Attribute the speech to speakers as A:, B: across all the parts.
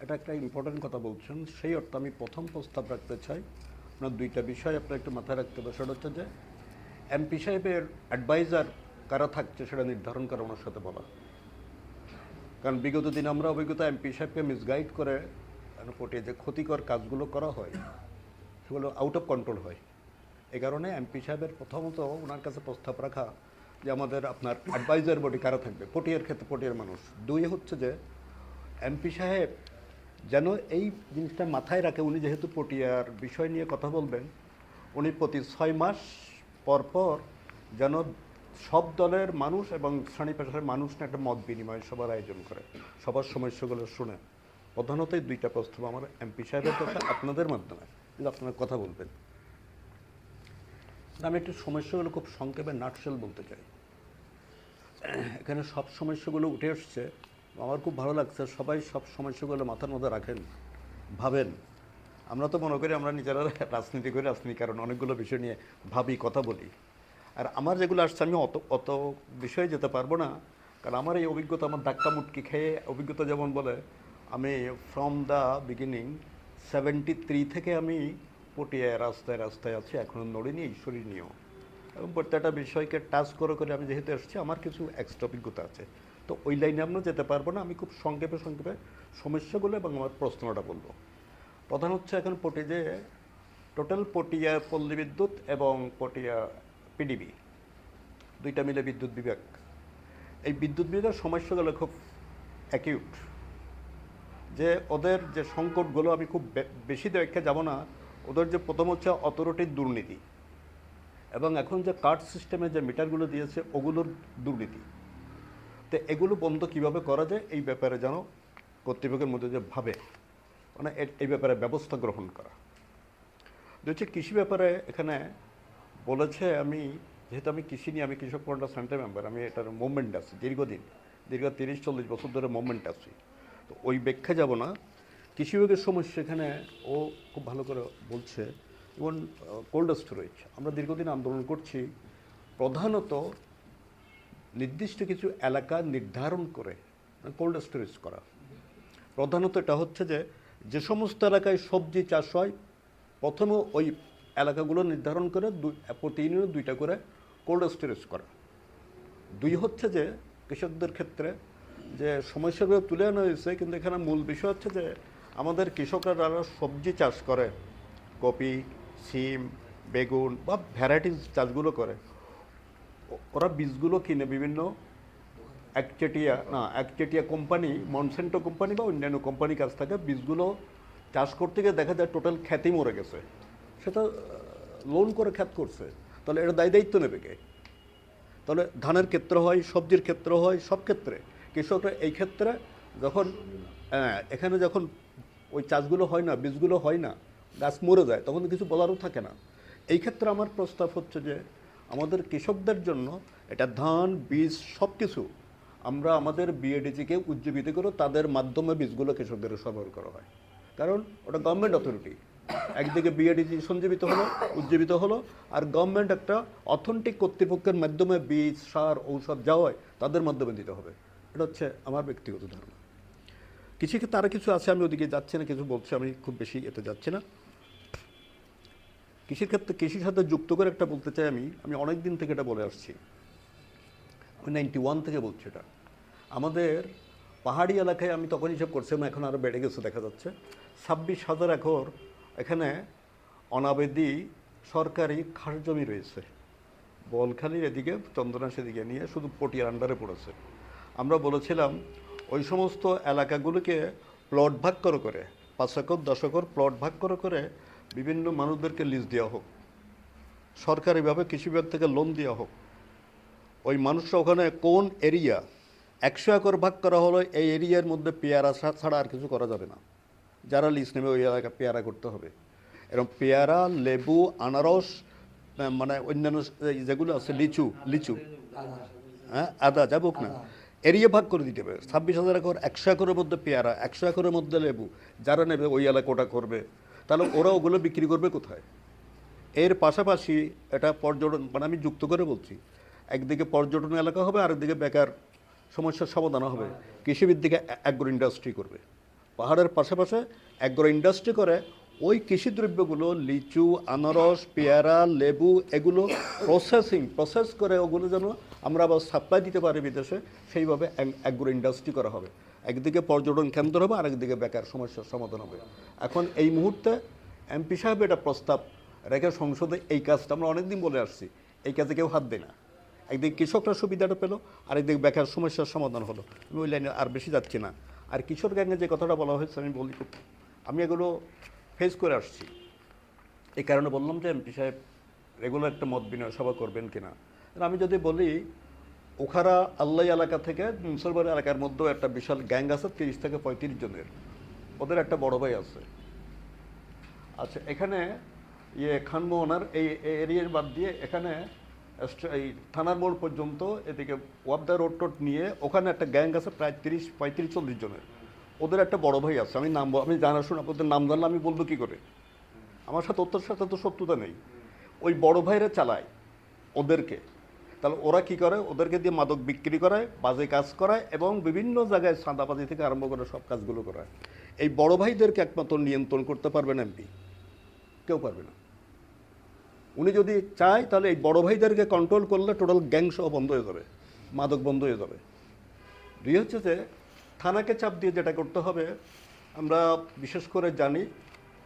A: এটা একটা ইম্পর্টেন্ট কথা বলছেন। সেই অর্থে আমি প্রথম প্রস্তাব রাখতে চাই, আপনার দুইটা বিষয় আপনার একটু মাথায় রাখতে হবে। সেটা হচ্ছে যে এমপি সাহেবের অ্যাডভাইজার কারা থাকছে সেটা নির্ধারণ করা ওনার সাথে বলা। কারণ বিগত দিনে আমরা অভিজ্ঞতা এমপি সাহেবকে মিসগাইড করে পটিয়ে যে ক্ষতিকর কাজগুলো করা হয় সেগুলো আউট অফ কন্ট্রোল হয়। এই কারণে এমপি সাহেবের প্রথমত ওনার কাছে প্রস্তাব রাখা যে আমাদের আপনার অ্যাডভাইজার বডি কারা থাকবে পটিয়ার ক্ষেত্রে পটিয়ার মানুষ। দুই হচ্ছে যে এমপি সাহেব যেন এই জিনিসটা মাথায় রাখে, উনি যেহেতু পটিয়ার বিষয় নিয়ে কথা বলবেন, উনি প্রতি 6 মাস পর পর যেন সব দলের মানুষ এবং শ্রেণী পেশার মানুষ নিয়ে একটা মত বিনিময় সবার আয়োজন করে, সবার সমস্যাগুলো শুনে। প্রধানত এই দুইটা প্রস্তাব আমার এমপি সাহেবের কাছে আপনাদের মাধ্যমে যদি আপনারা কথা বলবেন। আমি একটু সমস্যাগুলো খুব সংক্ষেপে নাটশেল বলতে চাই। এখানে সব সমস্যাগুলো উঠে এসছে, আমার খুব ভালো লাগছে সবাই সব সমস্যাগুলো মাথার মধ্যে রাখেন, ভাবেন। আমরা তো মনে করি আমরা নিজেরা রাজনীতি করি, রাজনীতির কারণ অনেকগুলো বিষয় নিয়ে ভাবি, কথা বলি। আর আমার যেগুলো আসছে আমি অত বিষয়ে যেতে পারবো না, কারণ আমার এই অভিজ্ঞতা আমার ধাক্কা মুটকি খেয়ে অভিজ্ঞতা যেমন বলে, আমি ফ্রম দ্য বিগিনিং 73 থেকে আমি পটিয়ায় রাস্তায় রাস্তায় আছি, এখনও নড়িনি, ঈশ্বরী নিয়েও। এবং প্রত্যেকটা বিষয়কে টাচ করে করে আমি যেহেতু এসেছি আমার কিছু এক্সট্রা অভিজ্ঞতা আছে, তো ওই লাইনে আমরা যেতে পারবো না। আমি খুব সংক্ষেপে সমস্যাগুলো এবং আমার প্রশ্নটা বলবো। প্রধান হচ্ছে এখন যে টোটাল পটিয়া পল্লী বিদ্যুৎ এবং পটিয়া পিডিবি দুইটা মিলে বিদ্যুৎ বিভাগ, এই বিদ্যুৎ বিভাগের সমস্যাগুলো খুব অ্যাকিউট। যে ওদের যে সংকটগুলো, আমি খুব বেশি ব্যাখ্যা যাব না, ওদের যে প্রথম হচ্ছে অথরিটির দুর্নীতি, এবং এখন যে কার্ড সিস্টেমে যে মিটারগুলো দিয়েছে ওগুলোর দুর্নীতি। তো এগুলো বন্ধ কিভাবে করা যায় এই ব্যাপারে যেন কর্তৃপক্ষের মধ্যে যে ভাবে, মানে এই ব্যাপারে ব্যবস্থা গ্রহণ করা। হচ্ছে কৃষি ব্যাপারে এখানে বলেছে, আমি যেহেতু আমি কৃষি নিয়ে, আমি কৃষক কল্যাণ সেন্টার মেম্বার, আমি এটার মুভমেন্ট আছি দীর্ঘ 30-40 বছর ধরে মুভমেন্ট আছি, তো ওই ব্যাখ্যা যাব না। কৃষি বিভাগের সমস্যা এখানে ও খুব ভালো করে বলছে। যেমন কোল্ড স্টোরেজ, আমরা দীর্ঘদিন আন্দোলন করছি, প্রধানত নির্দিষ্ট কিছু এলাকা নির্ধারণ করে কোল্ড স্টোরেজ করা। প্রধানত এটা হচ্ছে যে যে সমস্ত এলাকায় সবজি চাষ হয় প্রথমে ওই এলাকাগুলো নির্ধারণ করে প্রতি ইউনিয়নে 2টা করে কোল্ড স্টোরেজ করা। দুই হচ্ছে যে কৃষকদের ক্ষেত্রে যে সমস্যাগুলো তুলে আনা হয়েছে, কিন্তু এখানে মূল বিষয় হচ্ছে যে আমাদের কৃষকরা যারা সবজি চাষ করে, কপি, সিম, বেগুন বা ভ্যারাইটিস চাষগুলো করে, ওরা বীজগুলো কিনে বিভিন্ন একচেটিয়া কোম্পানি, মনসেন্টো কোম্পানি বা অন্যান্য কোম্পানির কাছ থেকে বীজগুলো চাষ করতে গিয়ে দেখা যায় টোটাল খ্যাতি মরে গেছে, সেটা লোন করে খ্যাত করছে। তাহলে এটা দায়িত্ব নেবে কে? তাহলে ধানের ক্ষেত্রে হয়, সবজির ক্ষেত্রে হয়, সব ক্ষেত্রে কৃষকরা এই ক্ষেত্রে যখন এখানে যখন ওই চাষগুলো হয় না, বীজগুলো হয় না, গাছ মরে যায়, তখন কিছু বলারও থাকে না। এই ক্ষেত্রে আমার প্রস্তাব হচ্ছে যে আমাদের কৃষকদের জন্য এটা ধান, বীজ সব কিছু আমরা আমাদের বিএডিজিকে উজ্জীবিত করে তাদের মাধ্যমে বীজগুলো কৃষকদের সরবরাহ করা হয়। কারণ ওটা গভর্নমেন্ট অথরিটি, একদিকে বিএডিজি উজ্জীবিত হলো, আর গভর্নমেন্ট একটা অথেন্টিক কর্তৃপক্ষের মাধ্যমে বীজ, সার, ঔষধ যা হয় তাদের মাধ্যমে দিতে হবে। এটা হচ্ছে আমার ব্যক্তিগত ধারণা। কৃষিক্ষেত্রে আরও কিছু আছে, আমি ওদিকে যাচ্ছি না, কিছু বলছি, আমি খুব বেশি এতে যাচ্ছি না। কৃষির ক্ষেত্রে কৃষির সাথে যুক্ত করে একটা বলতে চাই, আমি অনেক দিন থেকে এটা বলে আসছি, আমি 91 থেকে বলছি এটা। আমাদের পাহাড়ি এলাকায়, আমি তখন হিসাব করছিলাম, এখন আরও বেড়ে গেছে দেখা যাচ্ছে, 26,000 একর এখানে অনাবেদি সরকারি খাস জমি রয়েছে। বলখালির এদিকে, চন্দনা সেদিকে নিয়ে শুধু পটিয়ার আন্ডারে পড়েছে। আমরা বলেছিলাম ওই সমস্ত এলাকাগুলোকে প্লট ভাগ করে 5 একর 10 একর প্লট ভাগ করে বিভিন্ন মানুষদেরকে লিজ দেওয়া হোক, সরকারিভাবে কৃষি বিভাগ থেকে লোন দেওয়া হোক। ওই মানুষরা ওখানে কোন এরিয়া 100 একর ভাগ করা হলো, এই এরিয়ার মধ্যে পেয়ারা ছাড়া আর কিছু করা যাবে না। যারা লিজ নেবে ওই এলাকা পেয়ারা করতে হবে, এবং পেয়ারা, লেবু, আনারস, মানে অন্যান্য যেগুলো আছে, লিচু, হ্যাঁ, আদা, যাবুক না, এরিয়া ভাগ করে দিতে হবে। 26,000 একর, 100 একরের মধ্যে পেয়ারা, 100 একরের মধ্যে লেবু, যারা নেবে ওই এলাকা ওটা করবে। তাহলে ওরা ওগুলো বিক্রি করবে কোথায়? এর পাশাপাশি এটা পর্যটন, মানে আমি যুক্ত করে বলছি, একদিকে পর্যটন এলাকা হবে, আরেকদিকে বেকার সমস্যার সমাধান হবে, কৃষিভিত্তিক অ্যাগ্রো ইন্ডাস্ট্রি করবে। পাহাড়ের পাশে অ্যাগ্রো ইন্ডাস্ট্রি করে ওই কৃষিদ্রব্যগুলো লিচু, আনারস, পেয়ারা, লেবু এগুলো প্রসেস করে ওগুলো যেন আমরা আবার সাপ্লাই দিতে পারি বিদেশে, সেইভাবে অ্যাগ্রো ইন্ডাস্ট্রি করা হবে। একদিকে পর্যটন কেন্দ্র হবে, আরেকদিকে বেকার সমস্যার সমাধান হবে। এখন এই মুহূর্তে এমপি সাহেব এটা প্রস্তাব রেখে সংসদে এই কাজটা আমরা অনেকদিন বলে আসছি, এই কাজে কেউ হাত দেয় না। একদিকে কৃষকরা সুবিধাটা পেলো, আরেকদিকে বেকার সমস্যার সমাধান হলো। আমি ওই লাইনে আর বেশি যাচ্ছি না। আর কিশোর গ্যাংয়ে যে কথাটা বলা হয়েছে আমি বলি, আমি এগুলো ফেস করে আসছি। এই কারণে বললাম যে এমপি সাহেব রেগুলার একটা মত বিনিময় সভা করবেন কিনা। আমি যদি বলি, ওখারা আল্লাহ এলাকা থেকে মুসলমান এলাকার মধ্যেও একটা বিশাল গ্যাং আছে, 30 থেকে 35 জনের। ওদের একটা বড় ভাই আছে। আচ্ছা, এখানে খানমোহনার এই এরিয়ার বাদ দিয়ে এখানে এই থানার মোড় পর্যন্ত এদিকে ওয়াবদা রোড নিয়ে ওখানে একটা গ্যাং আছে প্রায় 30, 35, 40 জনের। ওদের একটা বড় ভাই আছে। আমি জানাশোনা ওদের নাম জানলে আমি বলবো কী করে? আমার সাথে ওদের সাথে তো শত্রুতা নেই। ওই বড় ভাইরা চালায় ওদেরকে। তাহলে ওরা কি করে? ওদেরকে দিয়ে মাদক বিক্রি করায়, বাজে কাজ করায় এবং বিভিন্ন জায়গায় চাঁদাবাজি থেকে আরম্ভ করে সব কাজগুলো করায়। এই বড় ভাইদেরকে একমাত্র নিয়ন্ত্রণ করতে পারবেন এমপি, কেউ পারবে না। উনি যদি চায় তাহলে এই বড় ভাইদেরকে কন্ট্রোল করলে টোটাল গ্যাং সহ বন্ধ হয়ে যাবে, মাদক বন্ধ হয়ে যাবে। দুই হচ্ছে যে থানাকে চাপ দিয়ে যেটা করতে হবে, আমরা বিশেষ করে জানি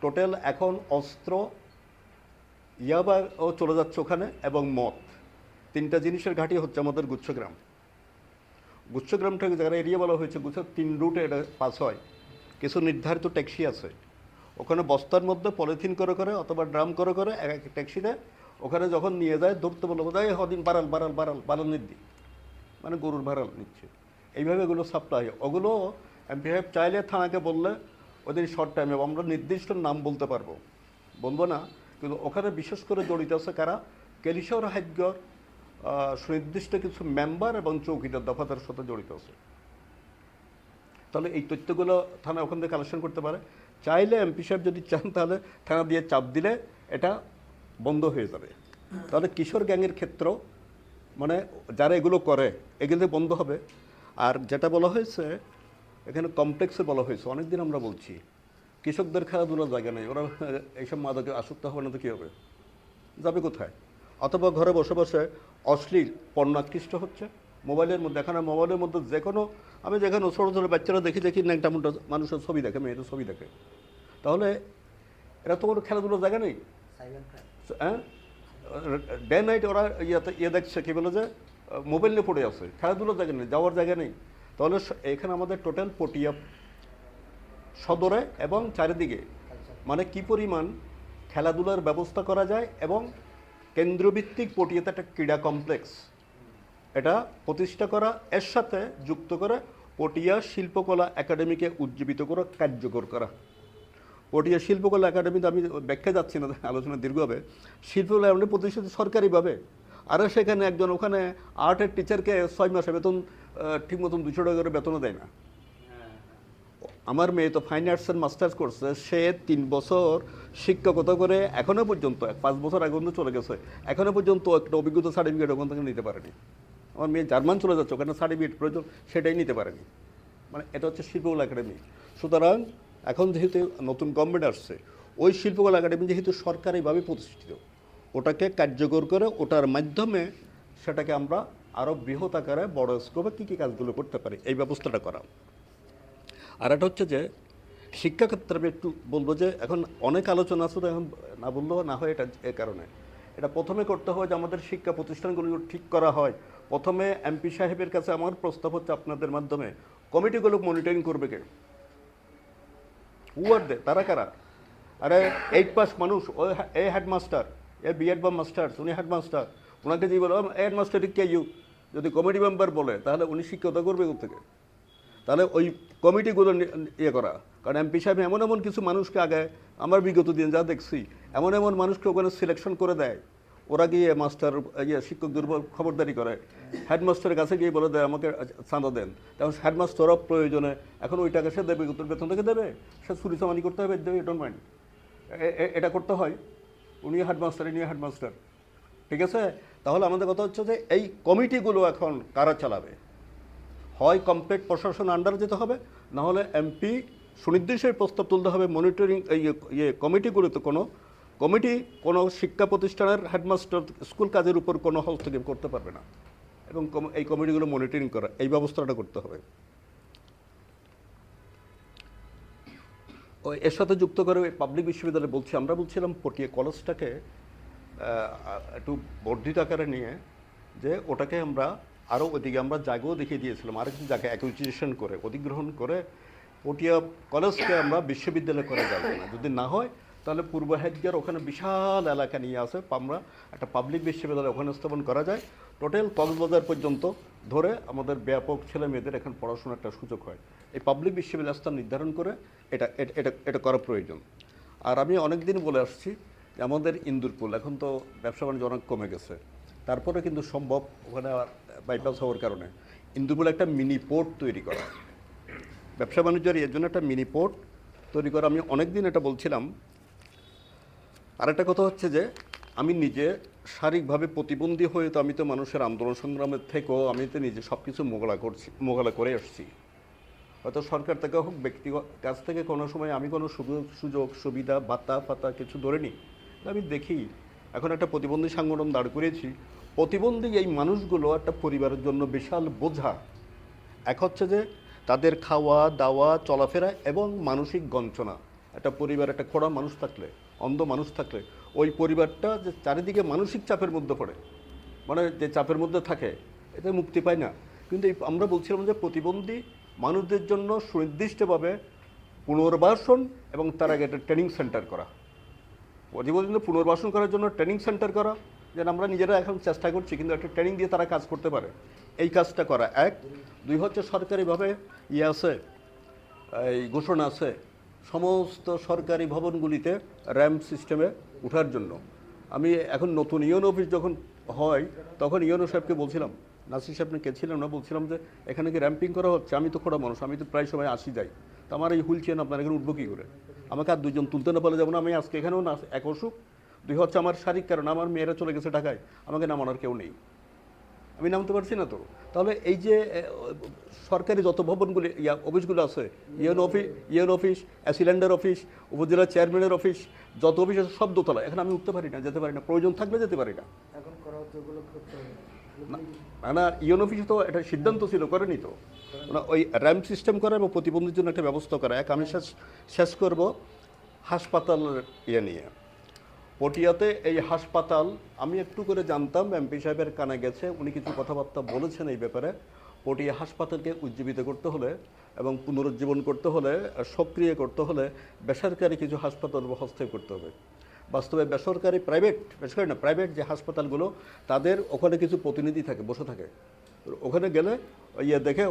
A: টোটাল এখন অস্ত্র, ইয়াবাও চলে যাচ্ছে ওখানে এবং মদ, তিনটা জিনিসের ঘাঁটি হচ্ছে আমাদের গুচ্ছগ্রাম। গুচ্ছগ্রামটাকে যারা এরিয়া বলা হয়েছে, গুচ্ছ 3 রুটে এটা পাস হয়। কিছু নির্ধারিত ট্যাক্সি আছে, ওখানে বস্তার মধ্যে পলিথিন করে অথবা ড্রাম করে এক এক ট্যাক্সিতে ওখানে যখন নিয়ে যায় ধরতে বলবো, এই হদিন বারাল নির্দি, মানে গরুর ভাড়াল নিচ্ছে। এইভাবে এগুলো সাপ্লাই হয়। ওগুলো এমপি সাহেব চাইলে থানাকে বললে ওদের শর্ট টাইমে আমরা নির্দিষ্ট নাম বলতে পারবো, বলবো না, কিন্তু ওখানে বিশেষ করে জড়িত আছে কারা? কেলিশর হাইগ্যর সুনির্দিষ্ট কিছু মেম্বার এবং চৌকিদার দফাদার সাথে জড়িত আছে। তাহলে এই তথ্যগুলো থানা ওখান থেকে কালেকশন করতে পারে। চাইলে এমপি সাহেব যদি চান তাহলে থানা দিয়ে চাপ দিলে এটা বন্ধ হয়ে যাবে। তাহলে কিশোর গ্যাংয়ের ক্ষেত্র মানে যারা এগুলো করে এগুলো বন্ধ হবে। আর যেটা বলা হয়েছে এখানে কমপ্লেক্সে বলা হয়েছে, অনেকদিন আমরা বলছি কৃষকদের খেলাধুলার জায়গা নেই, ওরা এইসব মাদকে আসক্ত হবে না তো কী হবে, যাবে কোথায়? অথবা ঘরে বসে বসে অশ্লীল পণ্য আকৃষ্ট হচ্ছে মোবাইলের মধ্যে। এখানে মোবাইলের মধ্যে যে কোনো, আমি যেখানে ছোটো ছোটো বাচ্চারা দেখি ন্যাংটা মুন্টা মানুষের ছবি দেখে, মেয়েদের ছবি দেখে। তাহলে এরা তো কোনো খেলাধুলার জায়গা নেই। হ্যাঁ, ডে নাইট ওরা দেখছে কী বলে যে মোবাইল নিয়ে পড়ে আছে, খেলাধুলার জায়গা নেই, যাওয়ার জায়গা নেই। তাহলে এখানে আমাদের টোটাল পটিয়া সদরে এবং চারিদিকে মানে কি পরিমাণ খেলাধুলার ব্যবস্থা করা যায় এবং কেন্দ্রভিত্তিক পটিয়াতে একটা ক্রীড়া কমপ্লেক্স এটা প্রতিষ্ঠা করা, এর সাথে যুক্ত করে পটিয়া শিল্পকলা একাডেমিকে উজ্জীবিত করা, কার্যকর করা। পটিয়া শিল্পকলা একাডেমিতে আমি ব্যাখ্যা যাচ্ছি না, আলোচনা দীর্ঘ হবে। শিল্পকলা একাডেমি প্রতিষ্ঠিত সরকারিভাবে, আর সেখানে একজন ওখানে আর্টের টিচারকে 6 মাসে বেতন ঠিক মতন 200 টাকা করে বেতনও দেয় না। আমার মেয়ে তো ফাইন আর্টসের মাস্টার্স করছে, সে 3 বছর শিক্ষকতা করে এখনও পর্যন্ত 5 বছর আগে পর্যন্ত চলে গেছে, এখনও পর্যন্ত একটা অভিজ্ঞতা সার্টিফিকেট ওখান থেকে নিতে পারেনি। আমার মেয়ে জার্মান চলে যাচ্ছে, ওখানে সার্টিফিকেট প্রয়োজন, সেটাই নিতে পারেনি। মানে এটা হচ্ছে শিল্পকলা একাডেমি। সুতরাং এখন যেহেতু নতুন গভর্নমেন্ট আসছে, ওই শিল্পকলা একাডেমি যেহেতু সরকারিভাবে প্রতিষ্ঠিত, ওটাকে কার্যকর করে ওটার মাধ্যমে সেটাকে আমরা আরও বৃহৎ আকারে বড় স্কোপে কী কী কাজগুলো করতে পারি এই ব্যবস্থাটা করা। আর একটা হচ্ছে যে শিক্ষাক্ষেত্রে আমি একটু বলবো যে এখন অনেক আলোচনা আছে, এখন না বললেও না হয়। এটা এ কারণে এটা প্রথমে করতে হয় যে আমাদের শিক্ষা প্রতিষ্ঠানগুলো ঠিক করা হয়। প্রথমে এমপি সাহেবের কাছে আমার প্রস্তাব হচ্ছে আপনাদের মাধ্যমে কমিটিগুলো মনিটরিং করবে কে, আর দে তারা কারা? আরে 8 পাস মানুষ, ওই এ হেডমাস্টার, এ বিএড বা মাস্টার্স, উনি হেডমাস্টার, ওনাকে যদি বলো হেডমাস্টার কে ইউ, যদি কমিটি মেম্বার বলে তাহলে উনি শিক্ষকতা করবে কোথেকে? তাহলে ওই কমিটিগুলো ইয়ে করা। কারণ এমপি সাহেব এমন কিছু মানুষকে আগে আমার বিগত দিন যা দেখছি, এমন মানুষকে ওখানে সিলেকশন করে দেয়, ওরা গিয়ে মাস্টার শিক্ষকদের উপর খবরদারি করে, হেডমাস্টারের কাছে গিয়ে বলে দেয় আমাকে চাঁদা দেন। তখন হেডমাস্টারও প্রয়োজনে এখন ওই টাকা সে দেবে, বেতন থেকে দেবে, সে চুরি চামানি করতে হবে, দেবে, ডোন্ট মাইন্ড, এটা করতে হয়। উনি হেডমাস্টার, ইনি হেডমাস্টার, ঠিক আছে? তাহলে আমাদের কথা হচ্ছে যে এই কমিটিগুলো এখন কারা চালাবে? হয় কমপ্লিট প্রশাসন আন্ডারে যেতে হবে, না হলে এমপি সুনির্দিষ্ট প্রস্তাব তুলতে হবে। মনিটরিং কমিটিগুলোতে কোনো শিক্ষা প্রতিষ্ঠানের হেডমাস্টার স্কুল কাজের উপর কোনো হস্তক্ষেপ করতে পারবে না, এবং এই কমিটিগুলো মনিটরিং করা, এই ব্যবস্থাটা করতে হবে। এর সাথে যুক্ত করে পাবলিক বিশ্ববিদ্যালয়ে আমরা বলছিলাম পটিয়া কলেজটাকে একটু বর্ধিত আকারে নিয়ে, যে ওটাকে আমরা আরও ওইদিকে আমরা জায়গাও দেখিয়ে দিয়েছিলাম, আরও কিছু জায়গায় অ্যাকুইজিশন করে অধিগ্রহণ করে পটিয়া কলেজকে আমরা বিশ্ববিদ্যালয় করা যাবে না। যদি না হয় তাহলে পূর্ব হেডগের ওখানে বিশাল এলাকা নিয়ে আসে, আমরা একটা পাবলিক বিশ্ববিদ্যালয় ওখানে স্থাপন করা যায়। টোটাল কক্সবাজার পর্যন্ত ধরে আমাদের ব্যাপক ছেলে মেয়েদের এখানে পড়াশোনার একটা সুযোগ হয়। এই পাবলিক বিশ্ববিদ্যালয় স্থান নির্ধারণ করে এটা করা প্রয়োজন। আর আমি অনেক দিন বলে আসছি যে আমাদের ইন্দুরপুল এখন তো ব্যবসা বাণিজ্য অনেক কমে গেছে, তারপরে কিন্তু সম্ভব ওখানে বাইপাস হওয়ার কারণে ইন্দুরপুলে একটা মিনি পোর্ট তৈরি করা, ব্যবসা বাণিজ্যের এর জন্য একটা মিনি পোর্ট তৈরি করা। আমি অনেক দিন এটা বলছিলাম। আরেকটা কথা হচ্ছে যে আমি নিজে শারীরিকভাবে প্রতিবন্ধী হয়ে তো আমি তো মানুষের আন্দোলন সংগ্রামের থেকেও আমি তো নিজে সব কিছু মোকাবেলা করে আসছি। হয়তো সরকার থেকে হোক, ব্যক্তিগত কাছ থেকে কোনো সময় আমি কোনো সুযোগ সুবিধা ভাতা কিছু ধরে নিই। আমি দেখি এখন একটা প্রতিবন্ধী সংগঠন দাঁড় করিয়েছি। প্রতিবন্ধী এই মানুষগুলো একটা পরিবারের জন্য বিশাল বোঝা। এক হচ্ছে যে তাদের খাওয়া দাওয়া চলাফেরা এবং মানসিক গঞ্চনা। একটা পরিবার, একটা খোড়া মানুষ থাকলে, অন্ধ মানুষ থাকলে ওই পরিবারটা যে চারিদিকে মানসিক চাপের মধ্যে পড়ে, মানে যে চাপের মধ্যে থাকে, এতে মুক্তি পায় না। কিন্তু আমরা বলছিলাম যে প্রতিবন্ধী মানুষদের জন্য সুনির্দিষ্টভাবে পুনর্বাসন এবং তার আগে একটা ট্রেনিং সেন্টার করা, প্রতিবন্ধী পুনর্বাসন করার জন্য ট্রেনিং সেন্টার করা, যেন আমরা নিজেরা এখন চেষ্টা করছি, কিন্তু একটা ট্রেনিং দিয়ে তারা কাজ করতে পারে, এই কাজটা করা। এক, দুই হচ্ছে সরকারিভাবে আছে, এই ঘোষণা আছে সমস্ত সরকারি ভবনগুলিতে র্যাম্প সিস্টেমে ওঠার জন্য। আমি এখন নতুন ইউএন অফিস যখন হয় তখন ইউএনও সাহেবকে বলছিলাম, নাসির সাহেব কে ছিলাম না, বলছিলাম যে এখানে কি র্যাম্পিং করা হচ্ছে? আমি তো খোড়া মানুষ, আমি তো প্রায় সময় আসি যাই, তো আমার এই হুইল চেয়ার আপনার এখানে উঠবো কী করে? আমাকে আর দুজন তুলতে না পারলে যাবো না। আমি আজকে এখানেও না, এক অসুখ, দুই হচ্ছে আমার শারীরিক কারণ, আমার মেয়েরা চলে গেছে ঢাকায়, আমাকে নামানোর কেউ নেই, আমি নামতে পারছি না। তো তাহলে এই যে সরকারি যত ভবনগুলি অফিসগুলো আছে, ইউএন অফিস, অ্যাসিলেন্ডার অফিস, উপজেলা চেয়ারম্যানের অফিস, যত অফিস আছে সব দোতলা, এখন আমি উঠতে পারি না, যেতে পারি না, প্রয়োজন থাকলে যেতে পারি না। না, ইউএন অফিসে তো একটা সিদ্ধান্ত ছিল, করেনি তো, মানে ওই র্যাম্প সিস্টেম করা এবং প্রতিবন্ধীর জন্য একটা ব্যবস্থা করা। এক, আমি শেষ করব হাসপাতালের নিয়ে। পটিয়াতে এই হাসপাতাল আমি একটু করে জানতাম, এমপি সাহেবের কানে গেছে, উনি কিছু কথাবার্তা বলেছেন এই ব্যাপারে। পটিয়া হাসপাতালকে উজ্জীবিত করতে হলে এবং পুনরুজ্জীবন করতে হলে, সক্রিয় করতে হলে বেসরকারি কিছু হাসপাতাল হস্তক্ষেপ করতে হবে। বাস্তবে প্রাইভেট যে হাসপাতালগুলো, তাদের ওখানে কিছু প্রতিনিধি থাকে, বসে থাকে, ওখানে গেলে দেখে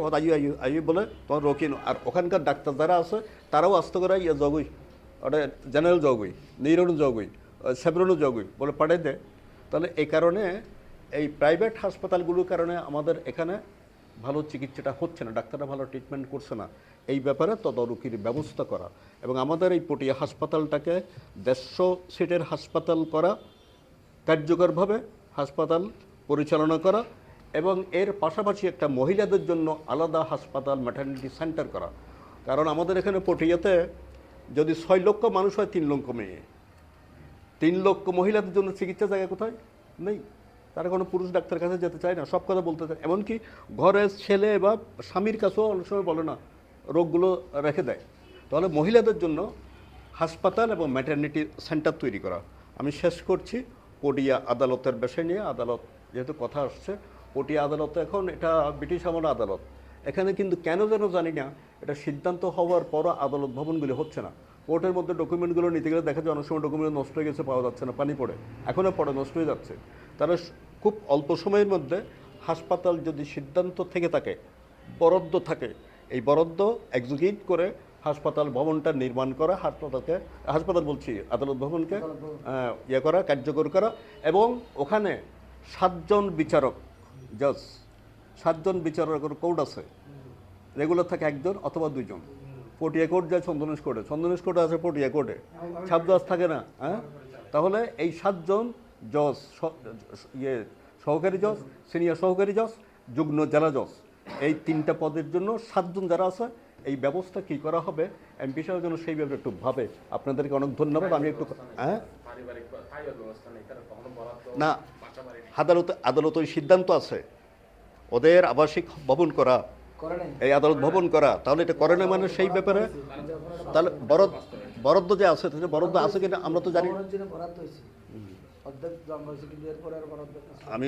A: আইয়ু বলে তোমার রকিন, আর ওখানকার ডাক্তার যারা আছে তারাও আস্তে করে জগুই, ওটা জেনারেল জগুই, নিউরো জগুই, সেব্রনো জগুই বলে পাঠিয়ে দেয়। তাহলে এই কারণে এই প্রাইভেট হাসপাতালগুলোর কারণে আমাদের এখানে ভালো চিকিৎসাটা হচ্ছে না, ডাক্তাররা ভালো ট্রিটমেন্ট করছে না। এই ব্যাপারে তদারকির ব্যবস্থা করা এবং আমাদের এই পটিয়া হাসপাতালটাকে 150 সিটের হাসপাতাল করা, কার্যকরভাবে হাসপাতাল পরিচালনা করা, এবং এর পাশাপাশি একটা মহিলাদের জন্য আলাদা হাসপাতাল, ম্যাটারনিটি সেন্টার করা। কারণ আমাদের এখানে পটিয়াতে যদি 6 লক্ষ মানুষ হয়, 3 লক্ষ মেয়ে, 3 লক্ষ মহিলাদের জন্য চিকিৎসা জায়গা কোথায় নেই। তারা কোনো পুরুষ ডাক্তারের কাছে যেতে চায় না, সব কথা বলতে চায়, এমনকি ঘরের ছেলে বা স্বামীর কাছেও অনেক সময় বলে না, রোগগুলো রেখে দেয়। তাহলে মহিলাদের জন্য হাসপাতাল এবং ম্যাটারনিটি সেন্টার তৈরি করা। আমি শেষ করছি পটিয়া আদালতের বিষয় নিয়ে। আদালত যেহেতু কথা আসছে, পটিয়া আদালত এখন এটা ব্রিটিশ আমলের আদালত, এখানে কিন্তু কেন যেন জানি না, এটা সিদ্ধান্ত হওয়ার পরও আদালত ভবনগুলি হচ্ছে না। কোর্টের মধ্যে ডকুমেন্টগুলো নিতে গেলে দেখা যায় অনেক সময় ডকুমেন্ট নষ্ট হয়ে গেছে, পাওয়া যাচ্ছে না, পানি পড়ে, এখনও পড়ে নষ্ট হয়ে যাচ্ছে। তারা খুব অল্প সময়ের মধ্যে হাসপাতাল যদি সিদ্ধান্ত থেকে থাকে, বরাদ্দ থাকে, এই বরাদ্দ এক্সিকিউট করে হাসপাতাল ভবনটা নির্মাণ করা, হাসপাতাল বলছি আদালত ভবনকে করা, কার্যকর করা, এবং ওখানে 7 জন বিচারক, জাজ, 7 জন বিচারকের কোর্ট আছে, রেগুলার থাকে 1 জন অথবা 2 জন। পটিয়া কোর্ট যায় চন্দনেশ কোর্টে আছে, পটিয়া কোর্টে 7 জজ থাকে না। তাহলে এই 7 জন জজ, সহকারী জজ, সিনিয়র সহকারী জজ, যুগ্ম জেলা জজ, এই 3টা পদের জন্য 7 জন যারা আছে, এই ব্যবস্থা কি করা হবে এমপি সাহেব যেন সেই ব্যাপারে একটু ভাবে। আপনাদেরকে অনেক ধন্যবাদ। আমি একটু হ্যাঁ না, আদালত ওই সিদ্ধান্ত আছে ওদের আবাসিক ভবন করা, এই আদালত ভবন করা, তাহলে এটা করে না মানে সেই ব্যাপারে তাহলে বরাদ্দ যে আছে বরাদ্দ আছে কিনা আমরা তো জানি। আমি